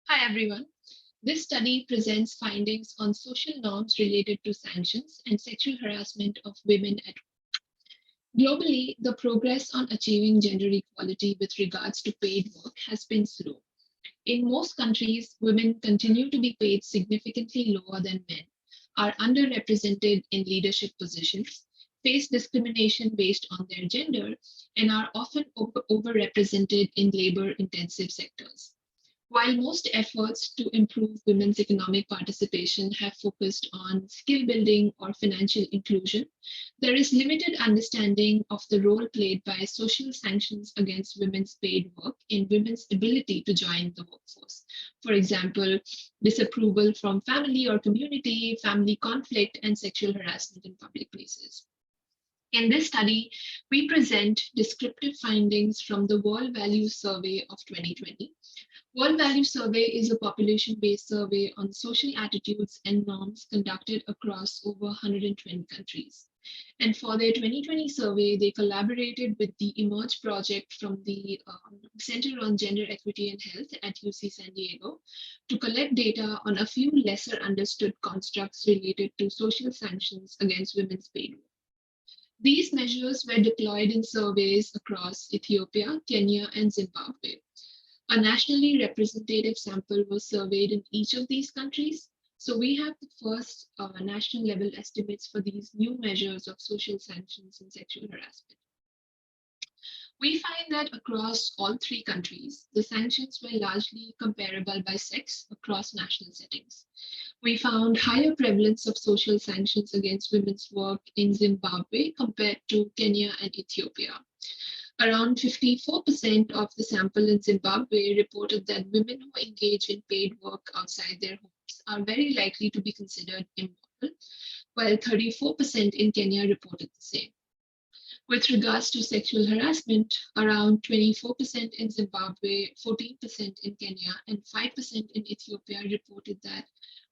Hi, everyone. This study presents findings on social norms related to sanctions and sexual harassment of women at work. Globally, the progress on achieving gender equality with regards to paid work has been slow. In most countries, women continue to be paid significantly lower than men, are underrepresented in leadership positions, face discrimination based on their gender, and are often overrepresented in labor intensive sectors. While most efforts to improve women's economic participation have focused on skill building or financial inclusion, there is limited understanding of the role played by social sanctions against women's paid work in women's ability to join the workforce. For example, disapproval from family or community, family conflict, and sexual harassment in public places. In this study, we present descriptive findings from the World Values Survey of 2020. World Value Survey is a population-based survey on social attitudes and norms conducted across over 120 countries. And for their 2020 survey, they collaborated with the Emerge project from the Center on Gender Equity and Health at UC San Diego to collect data on a few lesser understood constructs related to social sanctions against women's paid work. These measures were deployed in surveys across Ethiopia, Kenya, and Zimbabwe. A nationally representative sample was surveyed in each of these countries. So we have the first national level estimates for these new measures of social sanctions and sexual harassment. We find that across all three countries, the sanctions were largely comparable by sex across national settings. We found higher prevalence of social sanctions against women's work in Zimbabwe compared to Kenya and Ethiopia. Around 54% of the sample in Zimbabwe reported that women who engage in paid work outside their homes are very likely to be considered immoral, while 34% in Kenya reported the same. With regards to sexual harassment, around 24% in Zimbabwe, 14% in Kenya, and 5% in Ethiopia reported that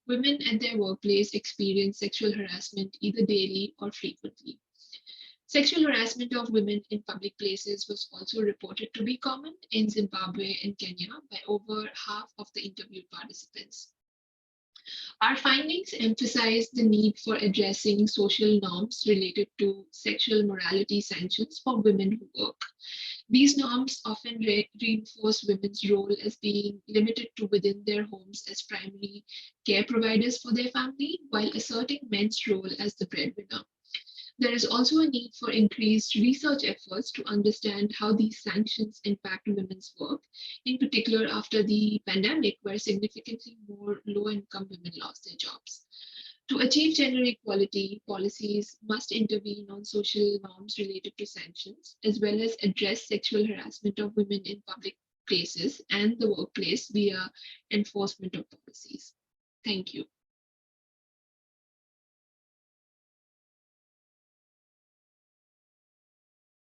women at their workplace experience sexual harassment either daily or frequently. Sexual harassment of women in public places was also reported to be common in Zimbabwe and Kenya by over half of the interviewed participants. Our findings emphasize the need for addressing social norms related to sexual morality sanctions for women who work. These norms often reinforce women's role as being limited to within their homes as primary care providers for their family, while asserting men's role as the breadwinner. There is also a need for increased research efforts to understand how these sanctions impact women's work, in particular after the pandemic, where significantly more low-income women lost their jobs. To achieve gender equality, policies must intervene on social norms related to sanctions, as well as address sexual harassment of women in public places and the workplace via enforcement of policies. Thank you.